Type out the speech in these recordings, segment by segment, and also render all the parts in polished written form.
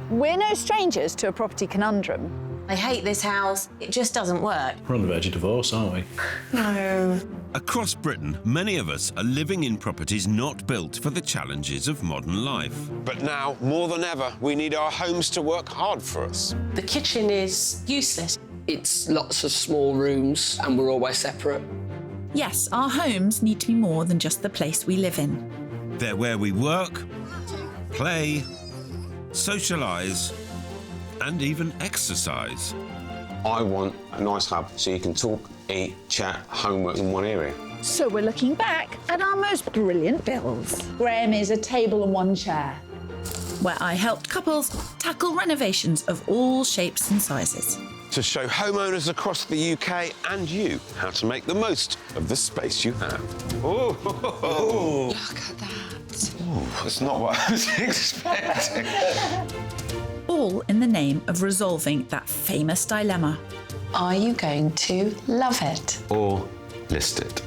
We're no strangers to a property conundrum. I hate this house. It just doesn't work. We're on the verge of divorce, aren't we? No. Across Britain, many of us are living in properties not built for the challenges of modern life. But now, more than ever, we need our homes to work hard for us. The kitchen is useless. It's lots of small rooms and we're always separate. Yes, our homes need to be more than just the place we live in. They're where we work, play, socialise, and even exercise. I want a nice hub so you can talk, eat, chat, homework in one area. So we're looking back at our most brilliant builds. Graham is a table and one chair. Where I helped couples tackle renovations of all shapes and sizes. To show homeowners across the UK and you how to make the most of the space you have. Oh, Look at that. that's not what I was expecting. All in the name of resolving that famous dilemma. Are you going to love it? Or list it.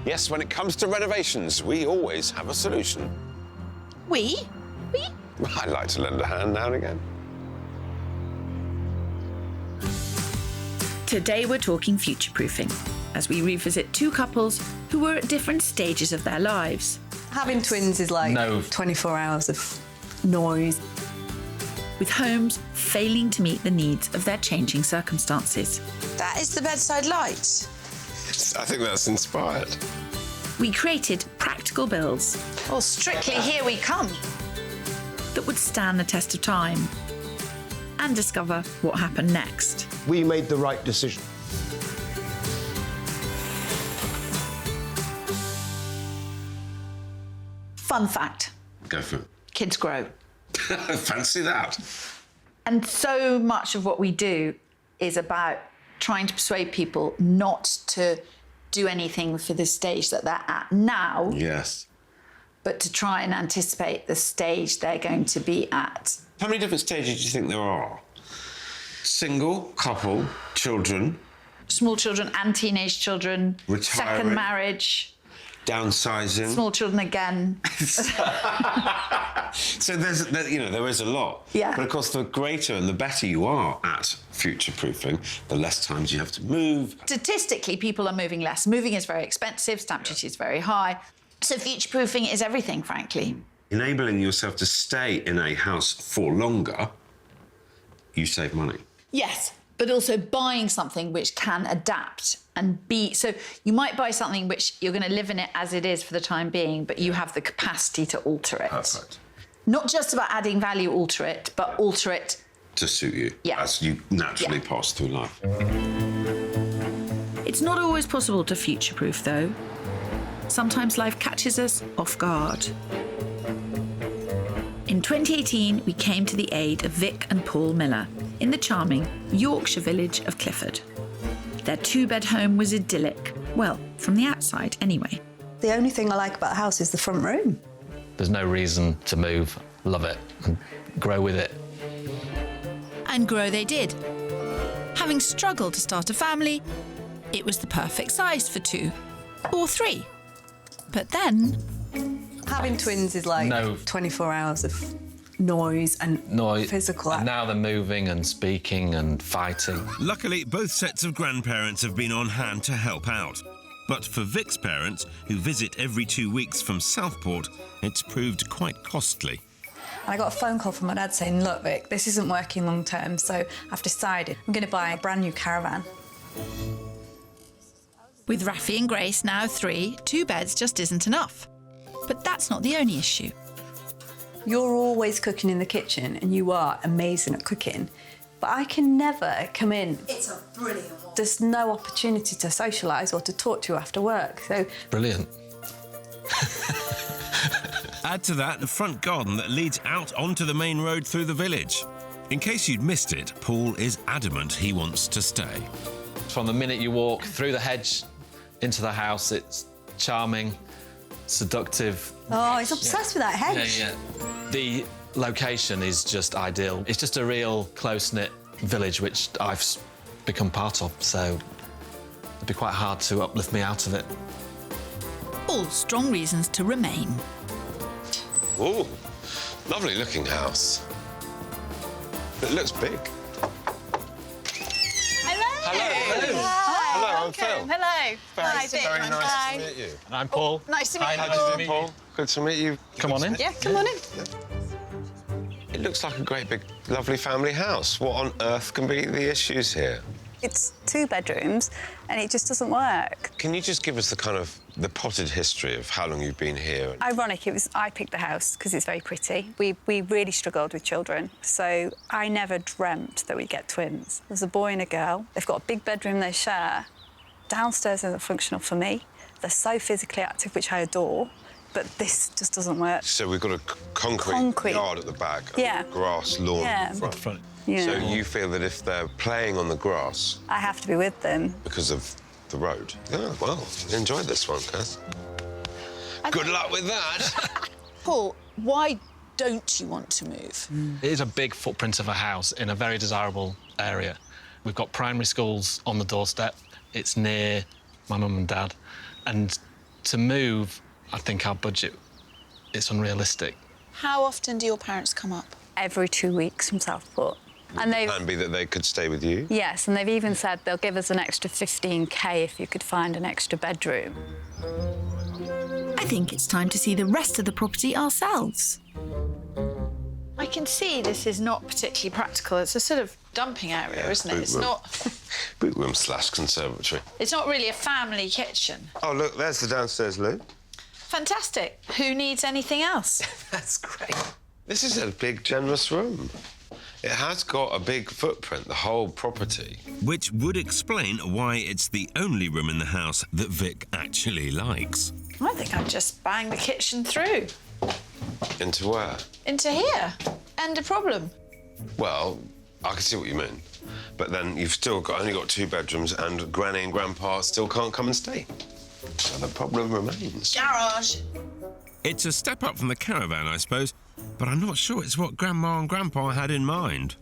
Yes, when it comes to renovations, we always have a solution. We? I like to lend a hand now and again. Today we're talking future-proofing, as we revisit two couples who were at different stages of their lives. Having twins is like 24 hours of noise. With homes failing to meet the needs of their changing circumstances. That is the bedside light. I think that's inspired. We created practical builds Well, strictly here we come. that would stand the test of time and discover what happened next. We made the right decision. Fun fact, Go for it. kids grow. Fancy that. And so much of what we do is about trying to persuade people not to do anything for the stage that they're at now, Yes. but to try and anticipate the stage they're going to be at. How many different stages do you think there are? Single, couple, children, Small children and teenage children, Retiring. second marriage, downsizing. small children again. So there is a lot. Yeah. But of course, the greater and the better you are at future-proofing, the less times you have to move. Statistically, people are moving less. Moving is very expensive, stamp duty is very high. So future-proofing is everything, frankly. Enabling yourself to stay in a house for longer, you save money. Yes, but also buying something which can adapt and be... So you might buy something which you're going to live in it as it is for the time being, but you have the capacity to alter it. Perfect. Not just about adding value, alter it, but alter it... To suit you, Yeah. as you naturally Yeah. pass through life. It's not always possible to future-proof, though. Sometimes life catches us off guard. In 2018, we came to the aid of Vic and Paul Miller in the charming Yorkshire village of Clifford. Their two-bed home was idyllic. Well, from the outside, anyway. The only thing I like about the house is the front room. There's no reason to move. Love it and grow with it. And grow they did. Having struggled to start a family, it was the perfect size for 2 or 3. But then... Having twins is like 24 hours of noise and physical And now they're moving and speaking and fighting. Luckily, both sets of grandparents have been on hand to help out. But for Vic's parents, who visit every 2 weeks from Southport, it's proved quite costly. And I got a phone call from my dad saying, look, Vic, this isn't working long term, so I've decided I'm going to buy a brand new caravan. With Rafi and Grace now 3, 2 beds just isn't enough. But that's not the only issue. You're always cooking in the kitchen and you are amazing at cooking, but I can never come in. It's a brilliant one. There's no opportunity to socialise or to talk to you after work, so... Brilliant. Add to that the front garden that leads out onto the main road through the village. In case you'd missed it, Paul is adamant he wants to stay. From the minute you walk through the hedge into the house, it's charming, seductive. Oh, he's obsessed with that hedge. Yeah. The location is just ideal. It's just a real close-knit village, which I've become part of, so it'd be quite hard to uplift me out of it. All strong reasons to remain. Oh, Lovely looking house. It looks big. Hello, I'm Phil. Hello. Very nice to meet you. And I'm Paul. Nice to meet you. How do you do, Paul? Good to meet you. Come on in. Yeah, come on in. It looks like a great big, lovely family house. What on earth can be the issues here? It's 2 bedrooms and it just doesn't work. Can you just give us the potted history of how long you've been here? Ironic, I picked the house because it's very pretty. We really struggled with children, so I never dreamt that we'd get twins. There's a boy and a girl. They've got a big bedroom they share. Downstairs isn't functional for me. They're so physically active, which I adore, but this just doesn't work. So we've got a concrete yard at the back, and a grass lawn at the front. Yeah. So you feel that if they're playing on the grass... I have to be with them. Because of the road? Yeah, well, enjoy this one, Kirstie. Good luck with that. Paul, why don't you want to move? It is a big footprint of a house in a very desirable area. We've got primary schools on the doorstep. It's near my mum and dad. And to move, I think our budget is unrealistic. How often do your parents come up? Every 2 weeks from Southport. And they've... Can be that they could stay with you? Yes, and they've even said they'll give us an extra 15k if you could find an extra bedroom. I think it's time to see the rest of the property ourselves. I can see this is not particularly practical. It's a sort of dumping area, isn't it? It's not... Boot room / conservatory. It's not really a family kitchen. Oh, look, there's the downstairs loo. Fantastic. Who needs anything else? That's great. This is a big, generous room. It has got a big footprint, the whole property. Which would explain why it's the only room in the house that Vic actually likes. I think I'd just bang the kitchen through. Into where? Into here. End of problem. Well, I can see what you mean. But then you've still only got 2 bedrooms and Granny and Grandpa still can't come and stay. So the problem remains. Garage. It's a step up from the caravan, I suppose, but I'm not sure it's what Grandma and Grandpa had in mind.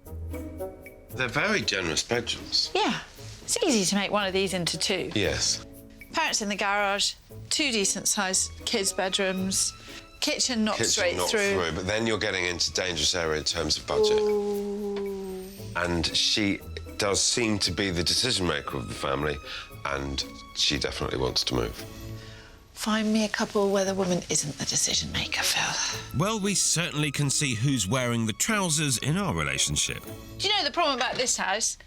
They're very generous bedrooms. Yeah. It's easy to make one of these into 2. Yes. Parents in the garage, 2 decent-sized kids' bedrooms, kitchen knocked straight through. But then you're getting into dangerous area in terms of budget. Ooh. And she does seem to be the decision-maker of the family, and she definitely wants to move. Find me a couple where the woman isn't the decision-maker, Phil. Well, we certainly can see who's wearing the trousers in our relationship. Do you know the problem about this house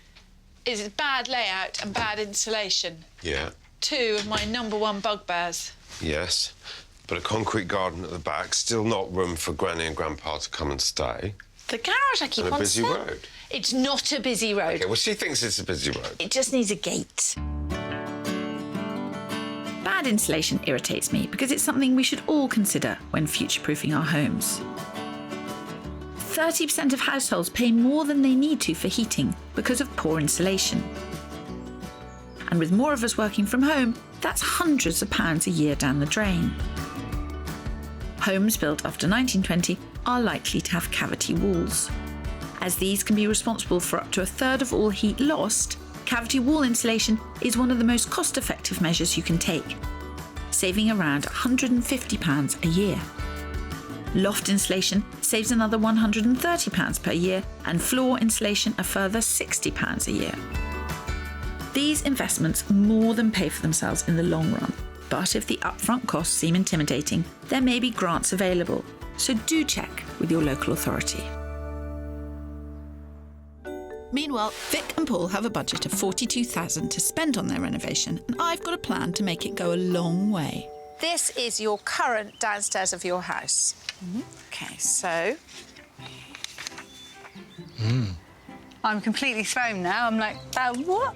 is it's bad layout and bad insulation? Yeah. 2 of my #1 bugbears. Yes. But a concrete garden at the back, still not room for Granny and Grandpa to come and stay. The garage I keep And on a busy saying. road. It's not a busy road. OK, well, she thinks it's a busy road. It just needs a gate. Bad insulation irritates me because it's something we should all consider when future-proofing our homes. 30% of households pay more than they need to for heating because of poor insulation. And with more of us working from home, that's hundreds of pounds a year down the drain. Homes built after 1920 are likely to have cavity walls. As these can be responsible for up to 1/3 of all heat lost, cavity wall insulation is one of the most cost-effective measures you can take, saving around £150 a year. Loft insulation saves another £130 per year, and floor insulation a further £60 a year. These investments more than pay for themselves in the long run, but if the upfront costs seem intimidating, there may be grants available, so do check with your local authority. Meanwhile, Vic and Paul have a budget of £42,000 to spend on their renovation, and I've got a plan to make it go a long way. This is your current downstairs of your house. OK, so... I'm completely thrown now. I'm like, what?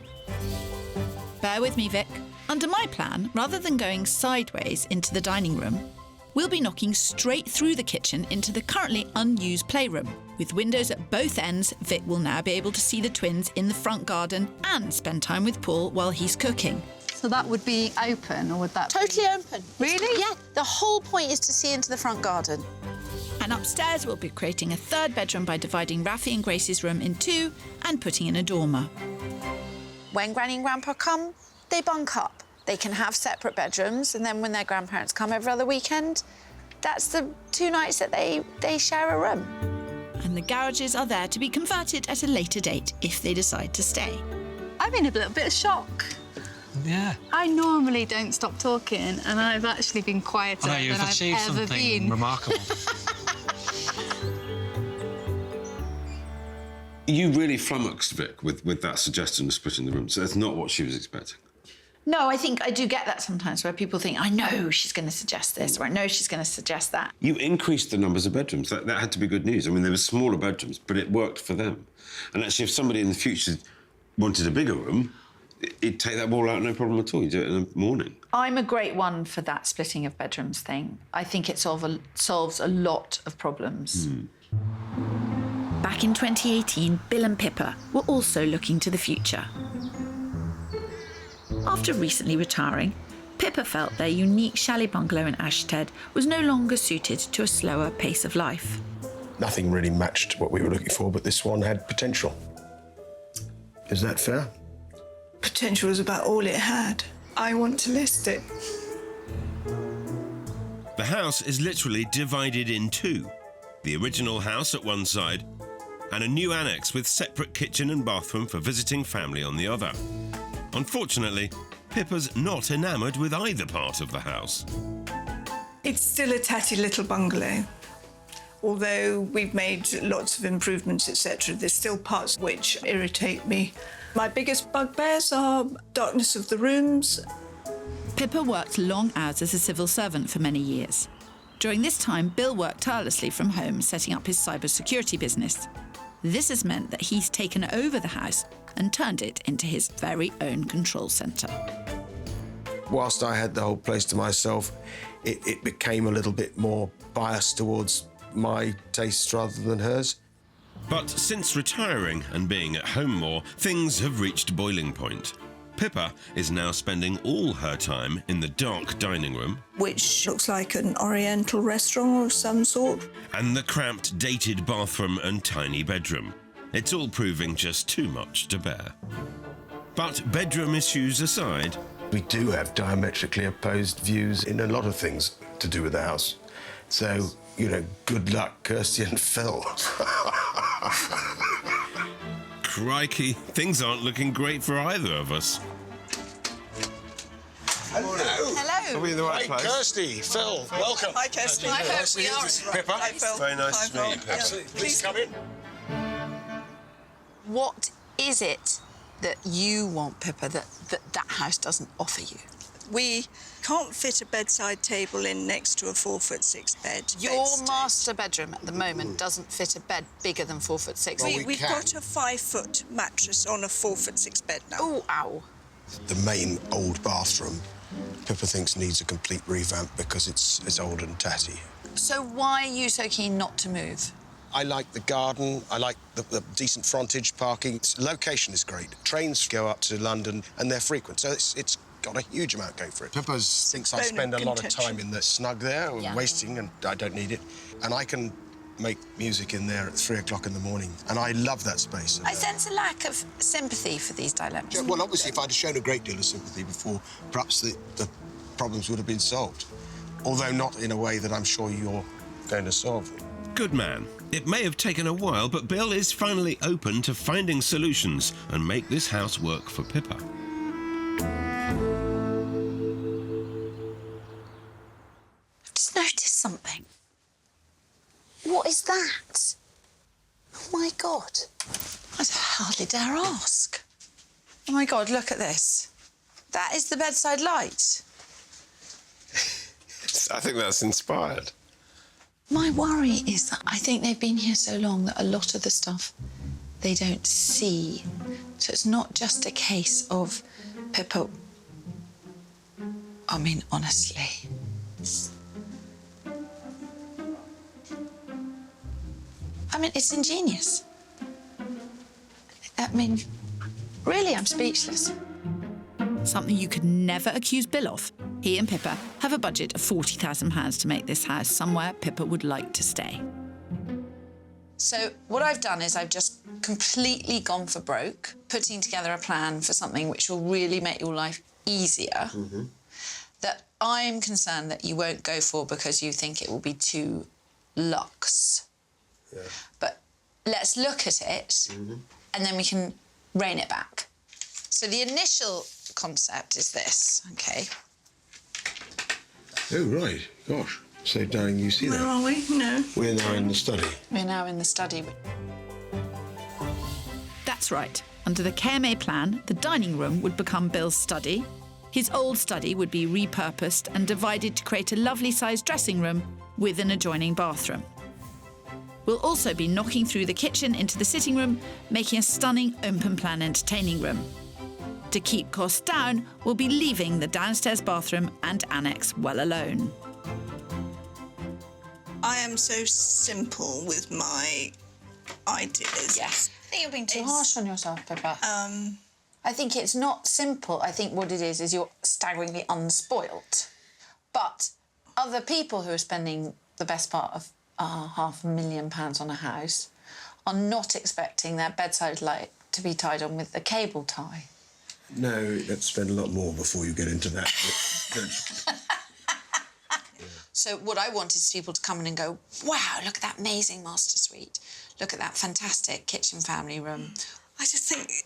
Bear with me, Vic. Under my plan, rather than going sideways into the dining room, we'll be knocking straight through the kitchen into the currently unused playroom. With windows at both ends, Vic will now be able to see the twins in the front garden and spend time with Paul while he's cooking. So that would be open, or would that Totally open. Really? Yeah, the whole point is to see into the front garden. And upstairs, we'll be creating a 3rd bedroom by dividing Rafi and Grace's room in 2 and putting in a dormer. When Granny and Grandpa come, they bunk up. They can have separate bedrooms, and then when their grandparents come every other weekend, that's the 2 nights that they share a room. And the garages are there to be converted at a later date if they decide to stay. I'm in a little bit of shock. Yeah. I normally don't stop talking, and I've actually been quieter I know, you've than I've achieved ever something been. remarkable. You really flummoxed Vic with that suggestion of splitting the room, so that's not what she was expecting. No, I think I do get that sometimes where people think, I know she's going to suggest this, or I know she's going to suggest that. You increased the numbers of bedrooms. That had to be good news. I mean, there were smaller bedrooms, but it worked for them. And actually, if somebody in the future wanted a bigger room, you'd take that wall out, no problem at all. You do it in the morning. I'm a great one for that splitting of bedrooms thing. I think it solves a lot of problems. Back in 2018, Bill and Pippa were also looking to the future. After recently retiring, Pippa felt their unique chalet bungalow in Ashted was no longer suited to a slower pace of life. Nothing really matched what we were looking for, but this one had potential. Is that fair? Potential was about all it had. I want to list it. The house is literally divided in two. The original house at one side and a new annex with separate kitchen and bathroom for visiting family on the other. Unfortunately, Pippa's not enamoured with either part of the house. It's still a tatty little bungalow. Although we've made lots of improvements, etc., there's still parts which irritate me. My biggest bugbears are darkness of the rooms. Pippa worked long hours as a civil servant for many years. During this time, Bill worked tirelessly from home, setting up his cybersecurity business. This has meant that he's taken over the house and turned it into his very own control centre. Whilst I had the whole place to myself, it became a little bit more biased towards my tastes rather than hers. But since retiring and being at home more, things have reached boiling point. Pippa is now spending all her time in the dark dining room, Which looks like an oriental restaurant of some sort. and the cramped, dated bathroom and tiny bedroom. It's all proving just too much to bear. But bedroom issues aside, We do have diametrically opposed views in a lot of things to do with the house. So, you know, good luck, Kirstie and Phil. crikey, things aren't looking great for either of us. Are we in the right place? Kirstie, Phil, welcome. Hi, Kirstie. I hope we are. Pippa. Hi, Phil. Very nice to Hi, meet you, Phil. Pippa. Yeah. Please come in. What is it that you want, Pippa, that house doesn't offer you? We can't fit a bedside table in next to a 4'6" bed. Your master bedroom at the moment doesn't fit a bed bigger than 4'6". We've got a 5-foot mattress on a 4'6" bed now. Oh, ow. The main old bathroom, Pippa thinks needs a complete revamp because it's old and tatty. So why are you so keen not to move? I like the garden, I like the decent frontage parking. Location is great. Trains go up to London and they're frequent, so it's got a huge amount going for it. Pippa thinks I Bone of spend a lot of contention. time in the snug there, wasting, and I don't need it. And I can make music in there at 3 o'clock in the morning, and I love that space. I sense a lack of sympathy for these dilemmas. Yeah, well, obviously, if I'd have shown a great deal of sympathy before, perhaps the problems would have been solved. Although not in a way that I'm sure you're going to solve them. Good man. It may have taken a while, but Bill is finally open to finding solutions and make this house work for Pippa. I've just noticed something. What is that? Oh, my God. I hardly dare ask. Oh, my God, look at this. That is the bedside light. I think that's inspired. My worry is that I think they've been here so long that a lot of the stuff they don't see. So it's not just a case of Pippa... I mean, honestly. I mean, it's ingenious. I mean, really, I'm speechless. Something you could never accuse Bill of. He and Pippa have a budget of £40,000 to make this house somewhere Pippa would like to stay. So what I've done is I've just completely gone for broke, putting together a plan for something which will really make your life easier. that I'm concerned that you won't go for because you think it will be too luxe. Yeah. But let's look at it and then we can rein it back. So the initial concept is this, OK? Oh, right. Gosh. So, darling, you see Where that? are we? No. We're now in the study. We're now in the study. That's right. Under the KMA plan, the dining room would become Bill's study. His old study would be repurposed and divided to create a lovely-sized dressing room with an adjoining bathroom. We'll also be knocking through the kitchen into the sitting room, making a stunning open-plan entertaining room. To keep costs down, we'll be leaving the downstairs bathroom and annex well alone. I am so simple with my ideas. Yes. I think you're being too harsh on yourself, Pippa. I think it's not simple. I think what it is you're staggeringly unspoilt. But other people who are spending the best part of £500,000 on a house are not expecting their bedside light to be tied on with a cable tie. No, let's spend a lot more before you get into that. So what I want is people to come in and go, wow, look at that amazing master suite. Look at that fantastic kitchen family room. I just think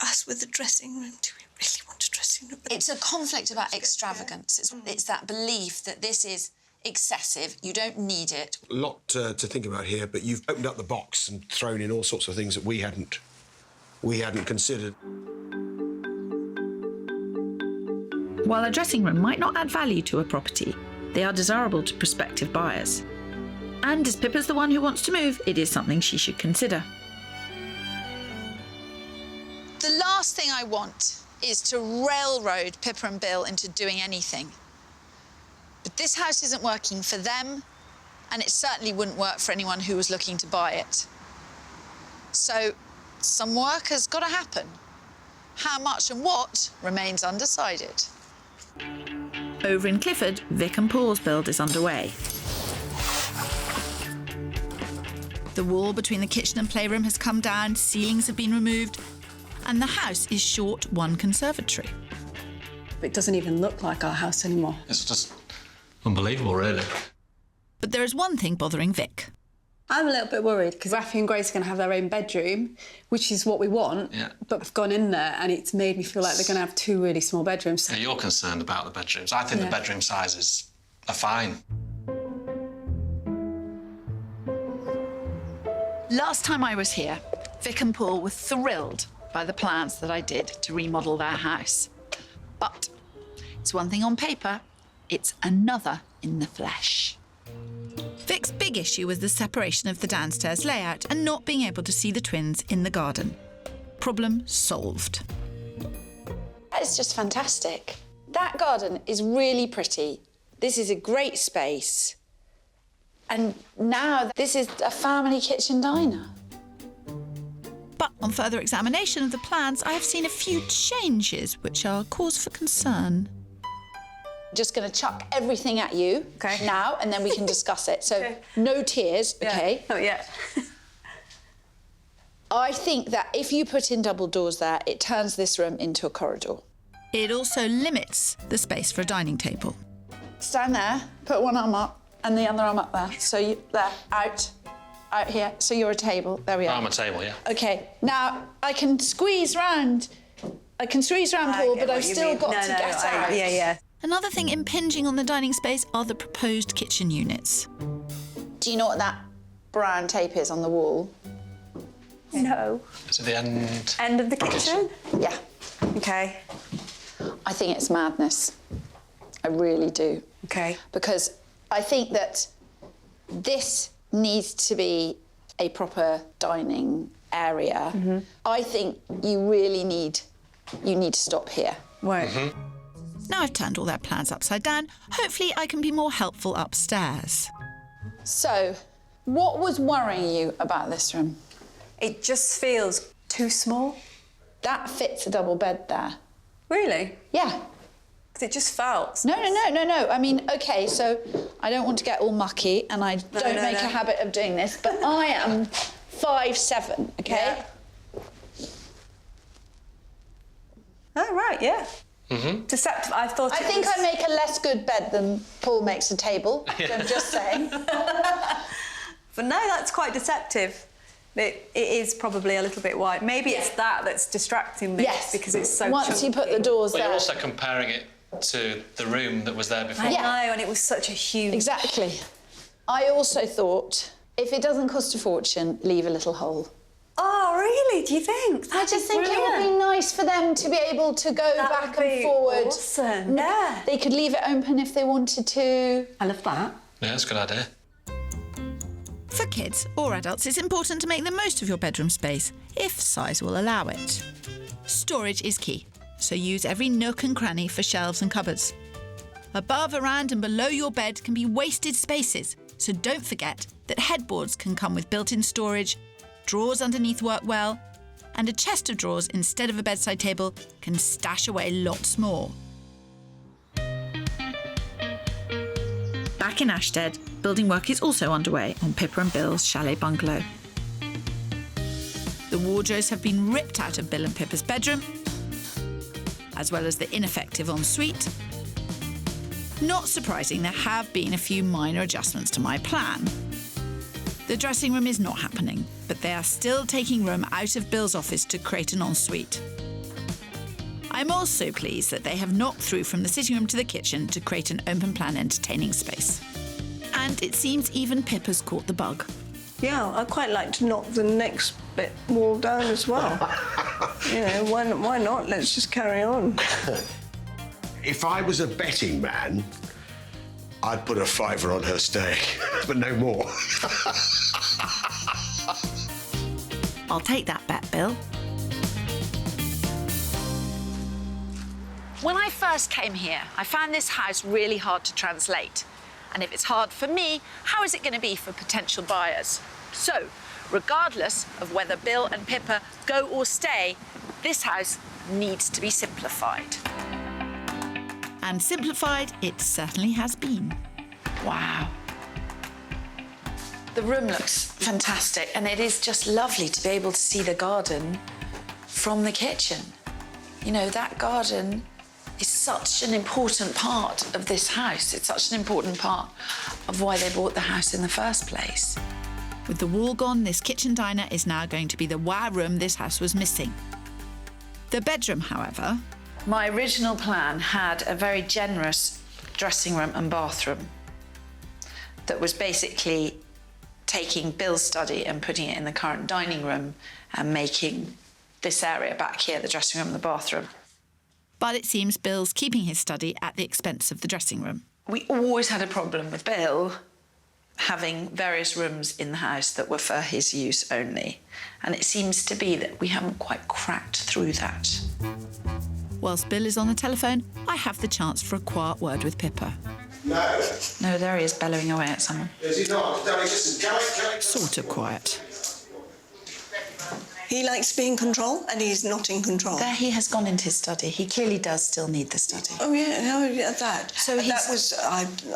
us with the dressing room, do we really want a dressing room? It's a conflict about extravagance. It's that belief that this is excessive, you don't need it. A lot to think about here, but you've opened up the box and thrown in all sorts of things that we hadn't considered. While a dressing room might not add value to a property, they are desirable to prospective buyers. And as Pippa's the one who wants to move, it is something she should consider. The last thing I want is to railroad Pippa and Bill into doing anything. But this house isn't working for them, and it certainly wouldn't work for anyone who was looking to buy it. So some work has got to happen. How much and what remains undecided. Over in Clifford, Vic and Paul's build is underway. The wall between the kitchen and playroom has come down, ceilings have been removed, and the house is short one conservatory. It doesn't even look like our house anymore. It's just unbelievable, really. But there is one thing bothering Vic. I'm a little bit worried because Rafi and Grace are going to have their own bedroom, which is what we want. Yeah. But I've gone in there and it's made me feel like they're going to have two really small bedrooms. Yeah, you're concerned about the bedrooms. I think the bedroom sizes are fine. Last time I was here, Vic and Paul were thrilled by the plans that I did to remodel their house. But it's one thing on paper, it's another in the flesh. Vic's big issue was the separation of the downstairs layout and not being able to see the twins in the garden. Problem solved. It's just fantastic. That garden is really pretty. This is a great space. And now this is a family kitchen diner. But on further examination of the plans, I have seen a few changes which are cause for concern. Just going to chuck everything at you now, and then we can discuss it. So no tears, OK? Not yet. I think that if you put in double doors there, it turns this room into a corridor. It also limits the space for a dining table. Stand there, put one arm up, and the other arm up there. So you, there, out here. So you're a table. There we are. I'm a table, yeah. OK, now I can squeeze round. Paul, but I've still got to get out. Yeah. Another thing impinging on the dining space are the proposed kitchen units. Do you know what that brown tape is on the wall? No. Is it the end? End of the kitchen? Yeah. OK. I think it's madness. I really do. OK. Because I think that this needs to be a proper dining area. Mm-hmm. I think you really need to stop here. Right. Mm-hmm. Now I've turned all their plans upside down, hopefully I can be more helpful upstairs. So, what was worrying you about this room? It just feels too small. That fits a double bed there. Really? Yeah. Because it just felt... No. I mean, OK, so I don't want to get all mucky and I don't make a habit of doing this, but I am 5'7", OK? Yeah. Oh, right, yeah. Deceptive. I thought. I think I make a less good bed than Paul makes a table. I'm just saying. But no, that's quite deceptive. It is probably a little bit wide. Maybe it's that's distracting me. Yes. Because it's so Once chunky. you put the doors Well, there. you're also comparing it to the room that was there before. I know, and it was such a huge... Exactly. I also thought, if it doesn't cost a fortune, leave a little hole. Oh, really? Do you think? I just think it would be nice for them to be able to go back and forward. Awesome. Yeah. They could leave it open if they wanted to. I love that. Yeah, that's a good idea. For kids or adults, it's important to make the most of your bedroom space, if size will allow it. Storage is key, so use every nook and cranny for shelves and cupboards. Above, around and below your bed can be wasted spaces, so don't forget that headboards can come with built-in storage, drawers underneath work well, and a chest of drawers instead of a bedside table can stash away lots more. Back in Ashstead, building work is also underway on Pippa and Bill's chalet bungalow. The wardrobes have been ripped out of Bill and Pippa's bedroom, as well as the ineffective ensuite. Not surprising, there have been a few minor adjustments to my plan. The dressing room is not happening, but they are still taking room out of Bill's office to create an ensuite. I'm also pleased that they have knocked through from the sitting room to the kitchen to create an open-plan entertaining space. And it seems even Pippa's caught the bug. Yeah, I'd quite like to knock the next bit wall down as well. You know, why not? Let's just carry on. If I was a betting man, I'd put a £5 on her staying, but no more. I'll take that bet, Bill. When I first came here, I found this house really hard to translate. And if it's hard for me, how is it going to be for potential buyers? So, regardless of whether Bill and Pippa go or stay, this house needs to be simplified. And simplified it certainly has been. Wow. The room looks fantastic, and it is just lovely to be able to see the garden from the kitchen. You know, that garden is such an important part of this house. It's such an important part of why they bought the house in the first place. With the wall gone, this kitchen diner is now going to be the wow room this house was missing. The bedroom, however... My original plan had a very generous dressing room and bathroom that was basically taking Bill's study and putting it in the current dining room and making this area back here the dressing room and the bathroom. But it seems Bill's keeping his study at the expense of the dressing room. We always had a problem with Bill having various rooms in the house that were for his use only. And it seems to be that we haven't quite cracked through that. Whilst Bill is on the telephone, I have the chance for a quiet word with Pippa. No. No, there he is, bellowing away at someone. Is he not? Darling, listen, can I... Sort of quiet. He likes to be in control, and he's not in control. There he has gone into his study. He clearly does still need the study. Oh, yeah, no, yeah, that. So And he's- that was...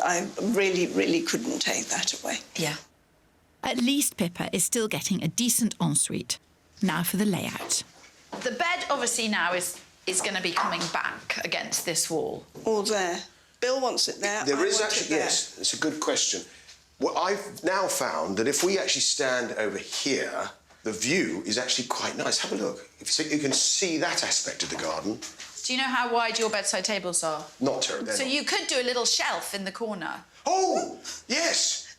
I really, really couldn't take that away. Yeah. At least Pippa is still getting a decent ensuite. Now for the layout. The bed, obviously, now is going to be coming back against this wall. All there. Bill wants it there. There I is want it actually, there. yes, it's a good question. Well, I've now found that if we actually stand over here, the view is actually quite nice. Have a look. You can see that aspect of the garden. Do you know how wide your bedside tables are? Not terrible. So you could do a little shelf in the corner. Oh, yes.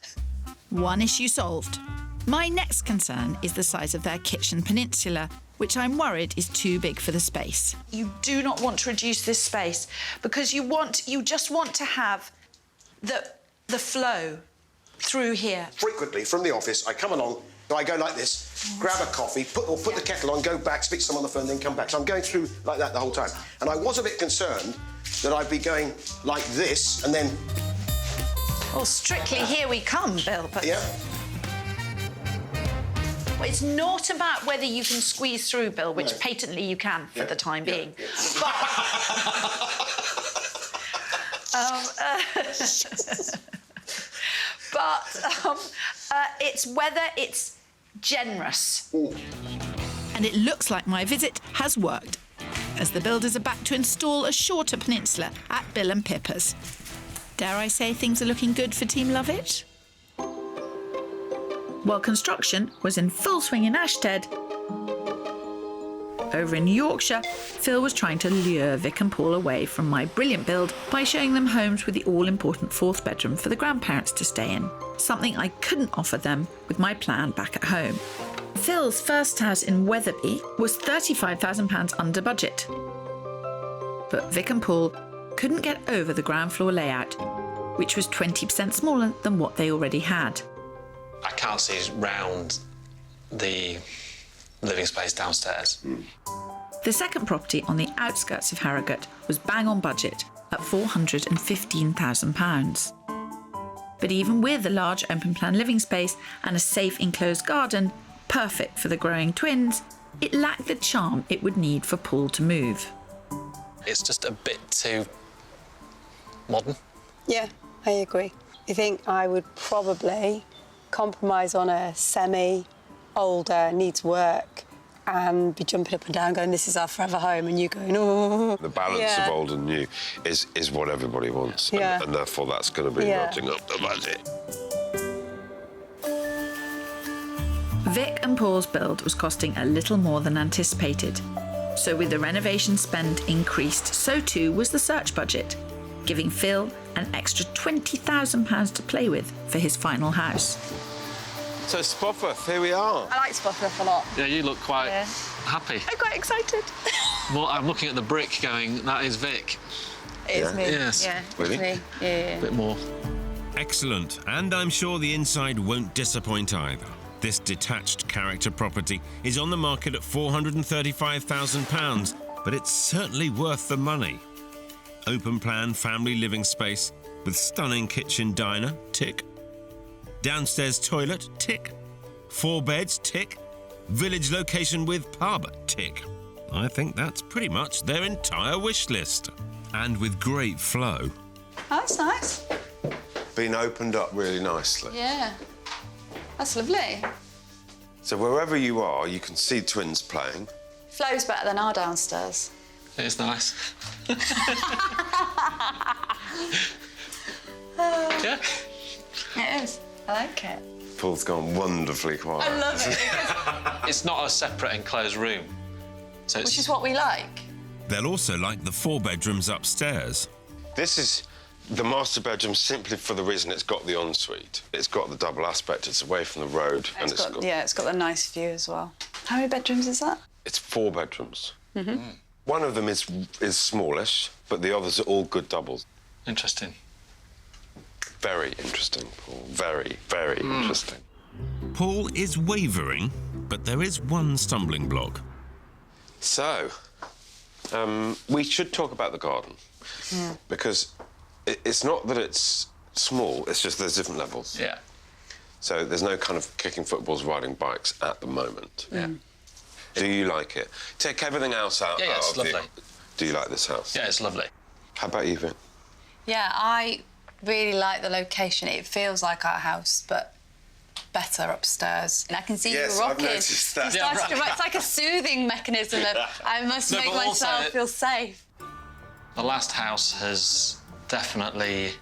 One issue solved. My next concern is the size of their kitchen peninsula, which I'm worried is too big for the space. You do not want to reduce this space because you just want to have the flow through here. Frequently, from the office, I come along, so I go like this, grab a coffee, put the kettle on, go back, speak to someone on the phone, then come back. So I'm going through like that the whole time. And I was a bit concerned that I'd be going like this and then... Well, strictly here we come, Bill, but... Yeah. It's not about whether you can squeeze through, Bill, which patently you can for the time being. But... it's whether it's generous. And it looks like my visit has worked. as the builders are back to install a shorter peninsula at Bill and Pippa's. Dare I say things are looking good for Team Lovett? While construction was in full swing in Ashted, over in Yorkshire, Phil was trying to lure Vic and Paul away from my brilliant build by showing them homes with the all-important 4th bedroom for the grandparents to stay in, something I couldn't offer them with my plan back at home. Phil's first house in Wetherby was £35,000 under budget. But Vic and Paul couldn't get over the ground floor layout, which was 20% smaller than what they already had. I can't see round the living space downstairs. The second property on the outskirts of Harrogate was bang on budget at £415,000. But even with a large open-plan living space and a safe enclosed garden, perfect for the growing twins, it lacked the charm it would need for Paul to move. It's just a bit too modern. Yeah, I agree. I think I would probably compromise on a semi-older, needs work, and be jumping up and down going, this is our forever home, and you going, oh. The balance of old and new is what everybody wants, and therefore that's going to be notching up the budget. Vic and Paul's build was costing a little more than anticipated. So with the renovation spend increased, so too was the search budget, giving Phil an extra £20,000 to play with for his final house. So Spofforth, here we are. I like Spofforth a lot. Yeah, you look quite happy. I'm quite excited. Well, I'm looking at the brick going, that is Vic. It is me. Yes. Yeah, Really? it's me. Yeah. A bit more. Excellent, and I'm sure the inside won't disappoint either. This detached character property is on the market at £435,000, but it's certainly worth the money. Open plan family living space with stunning kitchen diner, tick. Downstairs toilet, tick. 4 beds, tick. Village location with pub, tick. I think that's pretty much their entire wish list. And with great flow. Oh, that's nice. Been opened up really nicely. Yeah. That's lovely. So wherever you are, you can see twins playing. Flow's better than our downstairs. It's nice. Yeah. It is. I like it. Paul's gone wonderfully quiet. I love it. It's not a separate enclosed room. So it's... Which is what we like. They'll also like the 4 bedrooms upstairs. This is the master bedroom simply for the reason it's got the ensuite. It's got the double aspect, it's away from the road. It's got the nice view as well. How many bedrooms is that? It's 4 bedrooms. Mm-hmm. One of them is smallish, but the others are all good doubles. Interesting. Very interesting, Paul. Very, very interesting. Paul is wavering, but there is one stumbling block. So, we should talk about the garden. Because it's not that it's small, it's just there's different levels. Yeah. So there's no kind of kicking footballs, riding bikes at the moment. Yeah. Do you like it? Take everything else out. Yeah, it's lovely. Do you like this house? Yeah, it's lovely. How about you, Vin? Yeah, I really like the location. It feels like our house, but better upstairs. And I can see you rocking. I've noticed that. It's like a soothing mechanism of I must make myself feel safe. The last house has definitely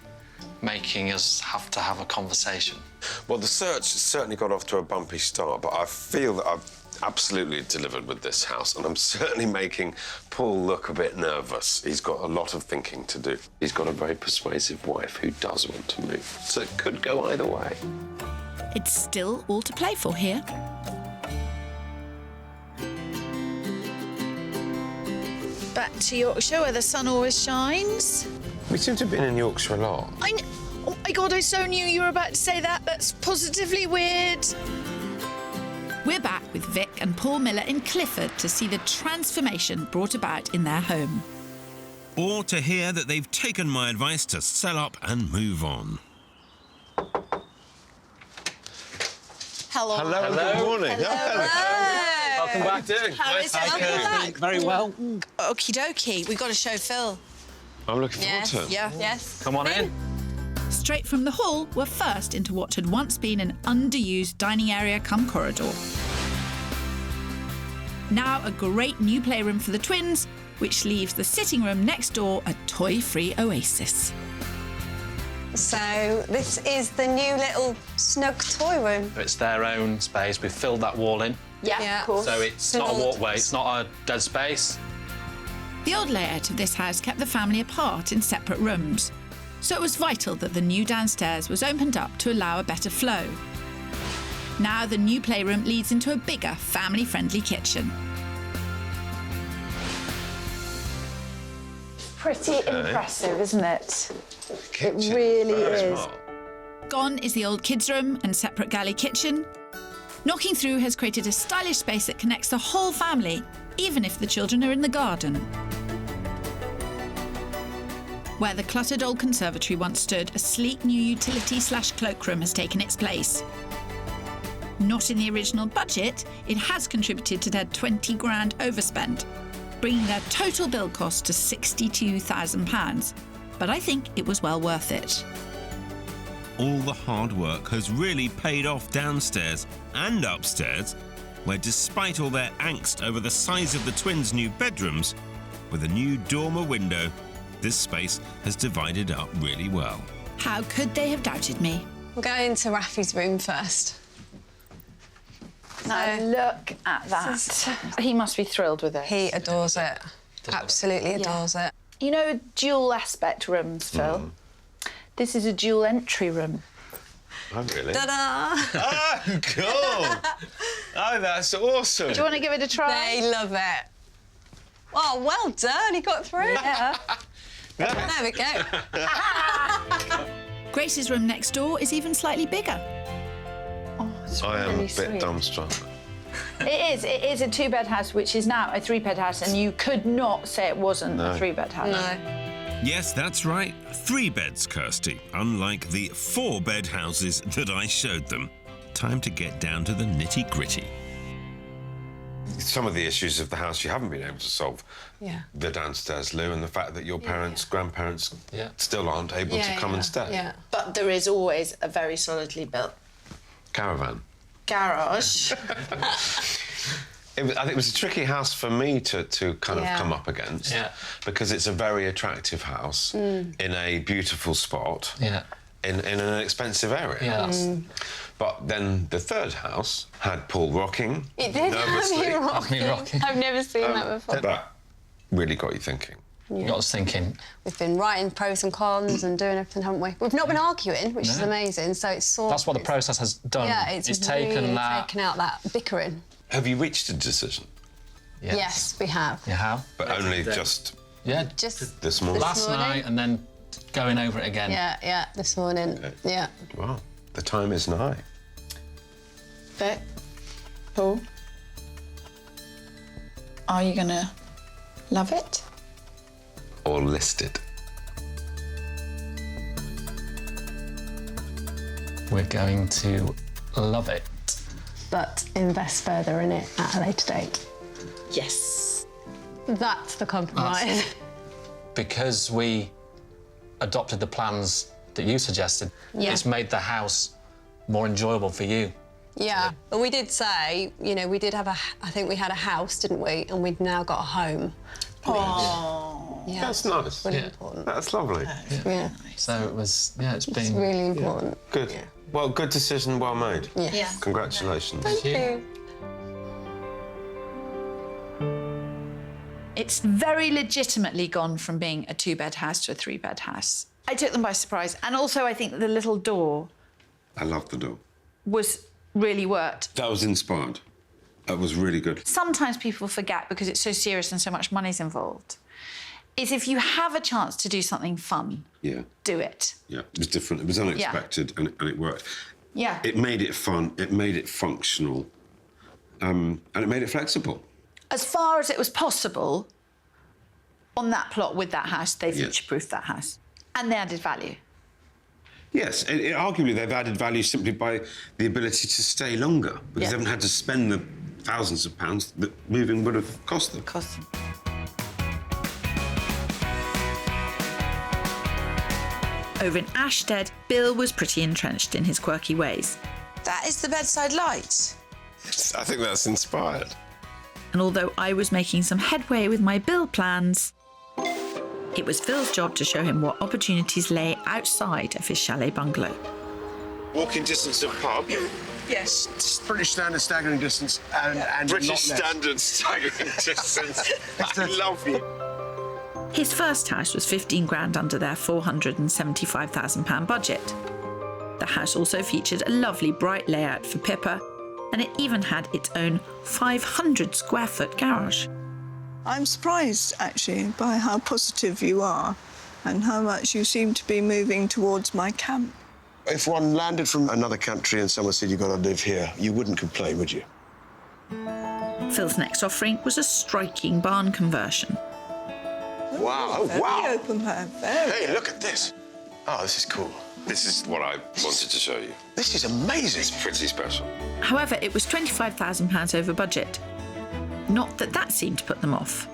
making us have to have a conversation. Well, the search certainly got off to a bumpy start, but I feel that I've absolutely delivered with this house, and I'm certainly making Paul look a bit nervous. He's got a lot of thinking to do. He's got a very persuasive wife who does want to move, so it could go either way. It's still all to play for here. Back to Yorkshire, where the sun always shines. We seem to have been in Yorkshire a lot. Oh my God, I so knew you were about to say that. That's positively weird. We're back with Vic and Paul Miller in Clifford to see the transformation brought about in their home. Or to hear that they've taken my advice to sell up and move on. Hello. Hello. Good morning. Hello. Welcome back. How is it? Welcome back. Very well. Okie dokie. We've got to show Phil. I'm looking forward to it. Yeah. Yes. Come on in. Straight from the hall, we're first into what had once been an underused dining area cum corridor. Now a great new playroom for the twins, which leaves the sitting room next door a toy-free oasis. So this is the new little snug toy room. It's their own space. We've filled that wall in. Yeah, of course. So it's not a walkway, it's not a dead space. The old layout of this house kept the family apart in separate rooms, so it was vital that the new downstairs was opened up to allow a better flow. Now the new playroom leads into a bigger, family-friendly kitchen. Pretty impressive, isn't it? Kitchen. It really Very is. smart. Gone is the old kids' room and separate galley kitchen. Knocking through has created a stylish space that connects the whole family, even if the children are in the garden. Where the cluttered old conservatory once stood, a sleek new utility/cloakroom has taken its place. Not in the original budget, it has contributed to their 20 grand overspend, bringing their total build cost to £62,000. But I think it was well worth it. All the hard work has really paid off downstairs and upstairs, where despite all their angst over the size of the twins' new bedrooms, with a new dormer window, this space has divided up really well. How could they have doubted me? We'll go into Rafi's room first. Now look at that. He must be thrilled with it. He adores it. Absolutely adores it. You know dual aspect rooms, Phil? This is a dual entry room. Oh, really? Ta-da! Oh, cool. Oh, that's awesome. Do you want to give it a try? They love it. Oh, well done. He got through. Yeah. There we go. Grace's room next door is even slightly bigger. Oh, it's I am really a bit sweet. dumbstruck. It is a two-bed house, which is now a three-bed house, and you could not say it wasn't a three-bed house. No. Yes, that's right. 3 beds, Kirstie, unlike the 4-bed houses that I showed them. Time to get down to the nitty-gritty. Some of the issues of the house you haven't been able to solve. Yeah. The downstairs loo and the fact that your parents, grandparents Yeah. still aren't able to come and stay. Yeah. But there is always a very solidly built Caravan. garage. I think it was a tricky house for me to kind of come up against. Yeah. Because it's a very attractive house in a beautiful spot. Yeah. In an expensive area. Yeah, that's... But then the third house had Paul rocking. It did nervously. have me rocking. I've never seen that before. That really got you thinking. You got us thinking. We've been writing pros and cons and doing everything, haven't we? We've not been arguing, which is amazing. So it's sort. That's what the process has done. Yeah, it's taken really that. taken out that bickering. Have you reached a decision? Yes, we have. You have? But only just Yeah. Just this morning? Last night and then going over it again. yeah, this morning. Okay. Yeah. Well, the time is nigh. Vic, Paul, are you gonna love it? Or list it. We're going to love it. But invest further in it at a later date. Yes. That's the compromise. Because we adopted the plans that you suggested, it's made the house more enjoyable for you. Yeah, but we did say, you know, we did have I think we had a house, didn't we? And we've now got a home. Oh. Yeah. That's nice. Really important. That's lovely. Yeah. So it was, it's been... It's really important. Good. Yeah. Well, good decision, well made. Yeah. Congratulations. Thank you. It's very legitimately gone from being a two-bed house to a three-bed house. I took them by surprise. And also, I think that the little door I love the door. was really worked. That was inspired. That was really good. Sometimes people forget, because it's so serious and so much money's involved, is if you have a chance to do something fun, do it. Yeah, it was different. It was unexpected and it worked. Yeah. It made it fun, it made it functional, and it made it flexible. As far as it was possible, on that plot with that house, they future-proofed that house. And they added value. Yes, arguably they've added value simply by the ability to stay longer, because they haven't had to spend the thousands of pounds that moving would have cost them. Over in Ashstead, Bill was pretty entrenched in his quirky ways. That is the bedside light. I think that's inspired. And although I was making some headway with my build plans, it was Phil's job to show him what opportunities lay outside of his chalet bungalow. Walking distance of pub. Yes, it's British standard staggering distance and British not less. standard staggering distance. I love you. His first house was 15 grand under their £475,000 budget. The house also featured a lovely bright layout for Pippa, and it even had its own 500 square foot garage. I'm surprised, actually, by how positive you are and how much you seem to be moving towards my camp. If one landed from another country and someone said you've got to live here, you wouldn't complain, would you? Phil's next offering was a striking barn conversion. Wow, oh, Very wow. open plan, very. Hey, look at this. Oh, this is cool. This is what I wanted to show you. This is amazing. It's pretty special. However, it was £25,000 over budget. Not that that seemed to put them off.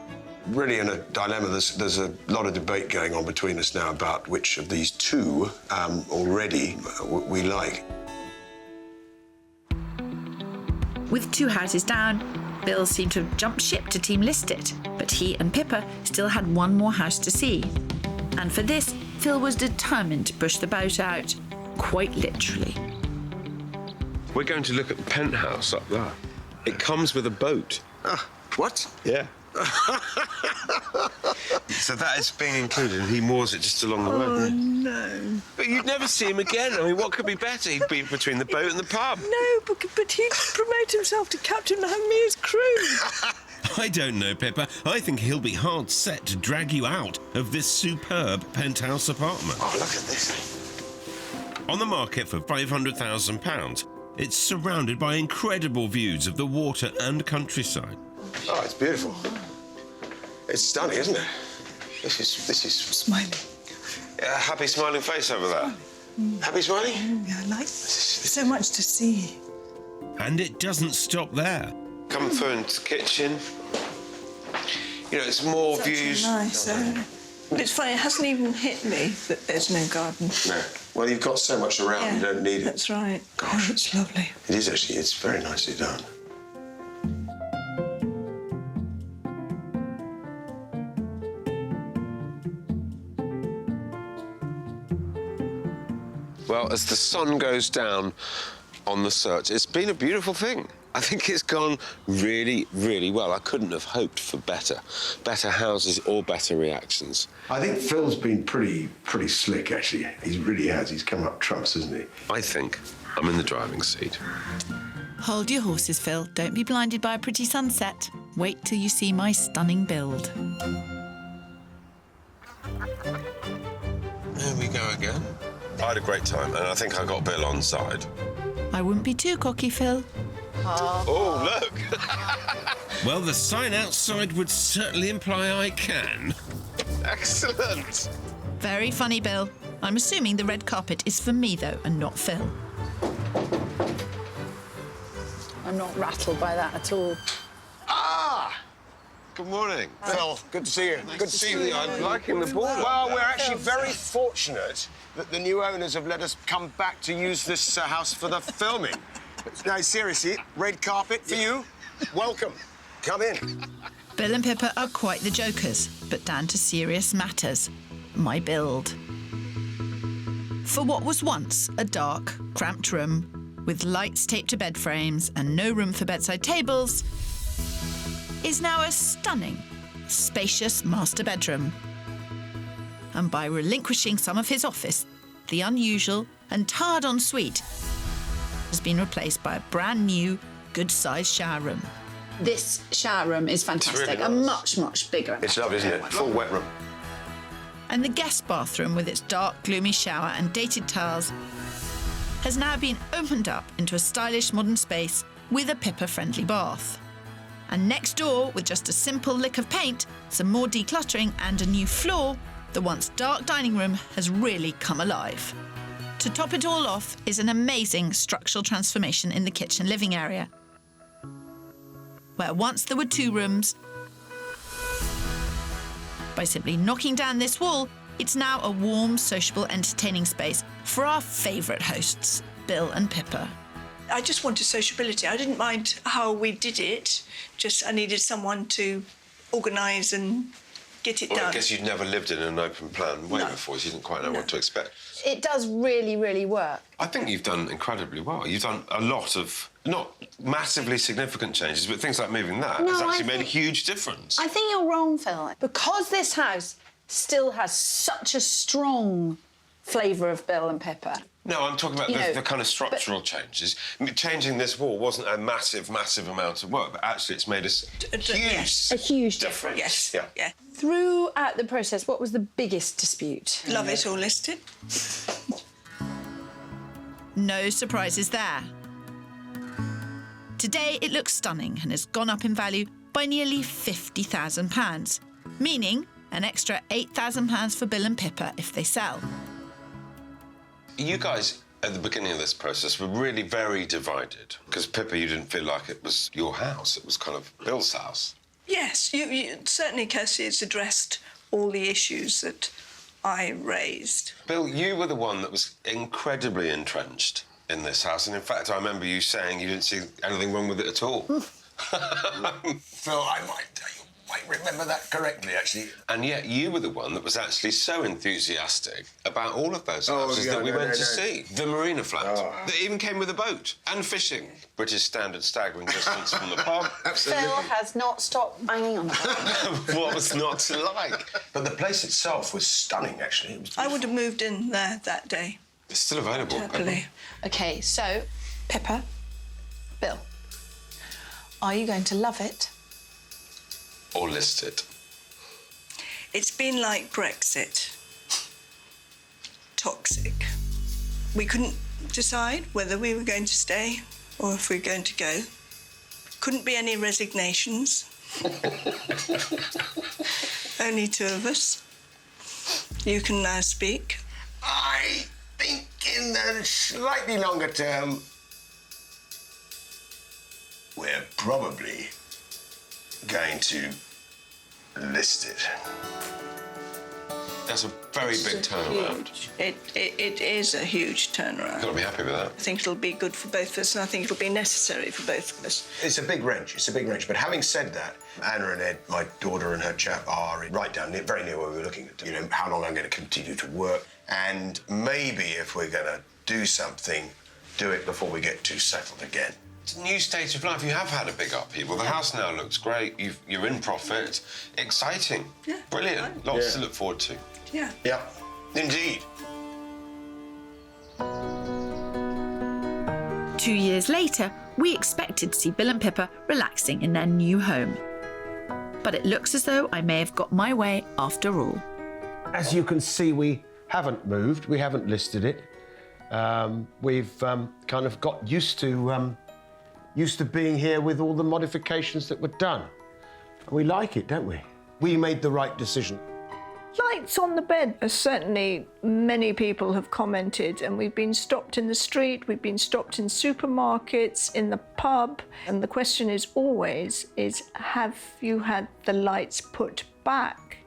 Really in a dilemma. There's a lot of debate going on between us now about which of these two already we like. With 2 houses down, Bill seemed to have jumped ship to team list it, but he and Pippa still had one more house to see. And for this, Phil was determined to push the boat out, quite literally. We're going to look at the penthouse up there. It comes with a boat. What? Yeah. So that is being included, and he moors it just along the road. Oh, no. But you'd never see him again. I mean, what could be better? He'd be between the boat and the pub. No, but he'd promote himself to captain and have me as crew. I don't know, Pippa. I think he'll be hard set to drag you out of this superb penthouse apartment. Oh, look at this. On the market for £500,000, it's surrounded by incredible views of the water and countryside. Oh, it's beautiful. It's stunning, isn't it? This is Smiling. Happy smiling face over there. Happy smiling? Yeah, I like so much to see. And it doesn't stop there. Come through into the kitchen. You know, it's more Such views. Nice. It's funny, it hasn't even hit me that there's no garden. No. Well, you've got so much around, you don't need it. That's right. Gosh. Oh, it's lovely. It is actually, it's very nicely done. Well, as the sun goes down on the search, it's been a beautiful thing. I think it's gone really, really well. I couldn't have hoped for better houses or better reactions. I think Phil's been pretty slick, actually. He really has. He's come up trumps, hasn't he? I think I'm in the driving seat. Hold your horses, Phil. Don't be blinded by a pretty sunset. Wait till you see my stunning build. There we go again. I had a great time, and I think I got Bill on side. I wouldn't be too cocky, Phil. Oh, look! Well, the sign outside would certainly imply I can. Excellent! Very funny, Bill. I'm assuming the red carpet is for me, though, and not Phil. I'm not rattled by that at all. Ah! Good morning. Phil, good to see you. Good to see you. I'm liking the ball. Well, we're actually very fortunate that the new owners have let us come back to use this house for the filming. No, seriously, red carpet for you. Welcome. Come in. Bill and Pippa are quite the jokers, but down to serious matters. My build. For what was once a dark, cramped room with lights taped to bed frames and no room for bedside tables, is now a stunning, spacious master bedroom. And by relinquishing some of his office, the unusual and tired ensuite has been replaced by a brand new, good-sized shower room. This shower room is fantastic. really and nice. much bigger. It's lovely, isn't it? Full wet room. And the guest bathroom, with its dark, gloomy shower and dated tiles, has now been opened up into a stylish modern space with a Pippa-friendly bath. And next door, with just a simple lick of paint, some more decluttering and a new floor, the once dark dining room has really come alive. To top it all off is an amazing structural transformation in the kitchen living area, where once there were 2 rooms. By simply knocking down this wall, it's now a warm, sociable, entertaining space for our favourite hosts, Bill and Pippa. I just wanted sociability. I didn't mind how we did it, just I needed someone to organise and get it Well, done. I guess you'd never lived in an open plan way before, so you didn't quite know what to expect. It does really, really work. I think you've done incredibly well. You've done a lot of, not massively significant changes, but things like moving that has actually made a huge difference. I think you're wrong, Phil. Because this house still has such a strong flavour of Bill and Pippa. No, I'm talking about the kind of structural changes. I mean, changing this wall wasn't a massive, massive amount of work, but actually it's made A huge difference. Yes. Yeah. Yeah. Throughout the process, what was the biggest dispute? Love it all listed. No surprises there. Today it looks stunning and has gone up in value by nearly £50,000, meaning an extra £8,000 for Bill and Pippa if they sell. You guys, at the beginning of this process, were really very divided. Because Pippa, you didn't feel like it was your house. It was kind of Bill's house. Yes, you certainly, Kirstie, has addressed all the issues that I raised. Bill, you were the one that was incredibly entrenched in this house. And in fact, I remember you saying you didn't see anything wrong with it at all. Phil, I might remember that correctly, actually. And yet you were the one that was actually so enthusiastic about all of those houses that we went to see. The marina flat, that even came with a boat and fishing. British standard staggering distance from the pub. Absolutely. Phil has not stopped banging on about it. What was not to like? But the place itself was stunning, actually. It was I would have moved in there that day. It's still available. Happily. OK, so, Pippa, Bill, are you going to love it? Or list it. It's been like Brexit. Toxic. We couldn't decide whether we were going to stay or if we were going to go. Couldn't be any resignations. Only two of us. You can now speak. I think in the slightly longer term, we're probably going to list it. That's a very big turnaround. It is a huge turnaround. You've got to be happy with that. I think it'll be good for both of us, and I think it'll be necessary for both of us. It's a big wrench. It's a big wrench. But having said that, Anna and Ed, my daughter and her chap, are right down near, very near where we were looking at. You know, how long I'm going to continue to work, and maybe if we're going to do something, do it before we get too settled again. It's a new stage of life. You have had a big upheaval. The house now looks great. You're in profit. Exciting. Yeah. Brilliant. Lots to look forward to. Yeah. Yeah, indeed. 2 years later, we expected to see Bill and Pippa relaxing in their new home. But it looks as though I may have got my way after all. As you can see, we haven't moved. We haven't listed it. We've kind of got used to being here with all the modifications that were done. And we like it, don't we? We made the right decision. Lights on the bed, certainly many people have commented, and we've been stopped in the street, we've been stopped in supermarkets, in the pub, and the question is always, have you had the lights put back?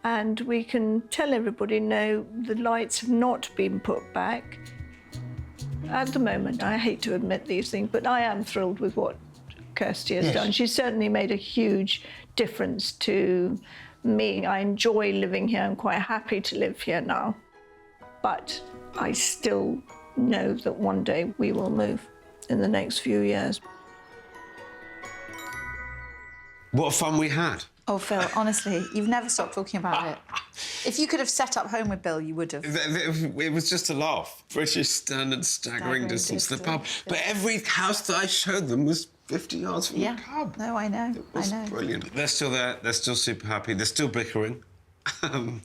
And we can tell everybody, no, the lights have not been put back. At the moment, I hate to admit these things, but I am thrilled with what Kirstie has done. She's certainly made a huge difference to me. I enjoy living here. I'm quite happy to live here now. But I still know that one day we will move in the next few years. What fun we had. Oh, Phil, honestly, you've never stopped talking about it. If you could have set up home with Bill, you would have. It was just a laugh. British standard staggering distance to the pub. But every house that I showed them was 50 yards from the pub. No, I know. It was brilliant. They're still there. They're still super happy. They're still bickering.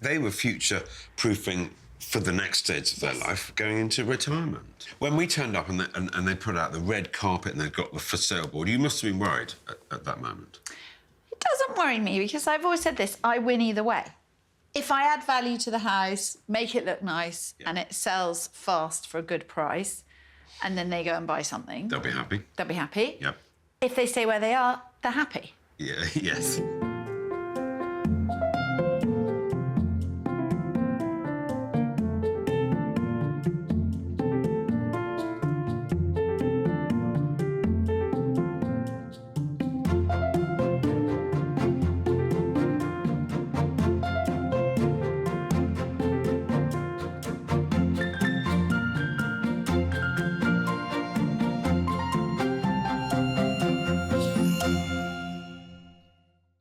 They were future-proofing for the next stage of their life, going into retirement. When we turned up and they put out the red carpet and they got the for sale board, you must have been worried at that moment. It doesn't worry me because I've always said this, I win either way. If I add value to the house, make it look nice, and it sells fast for a good price, and then they go and buy something. They'll be happy. They'll be happy. Yep. If they stay where they are, they're happy. Yeah, yes.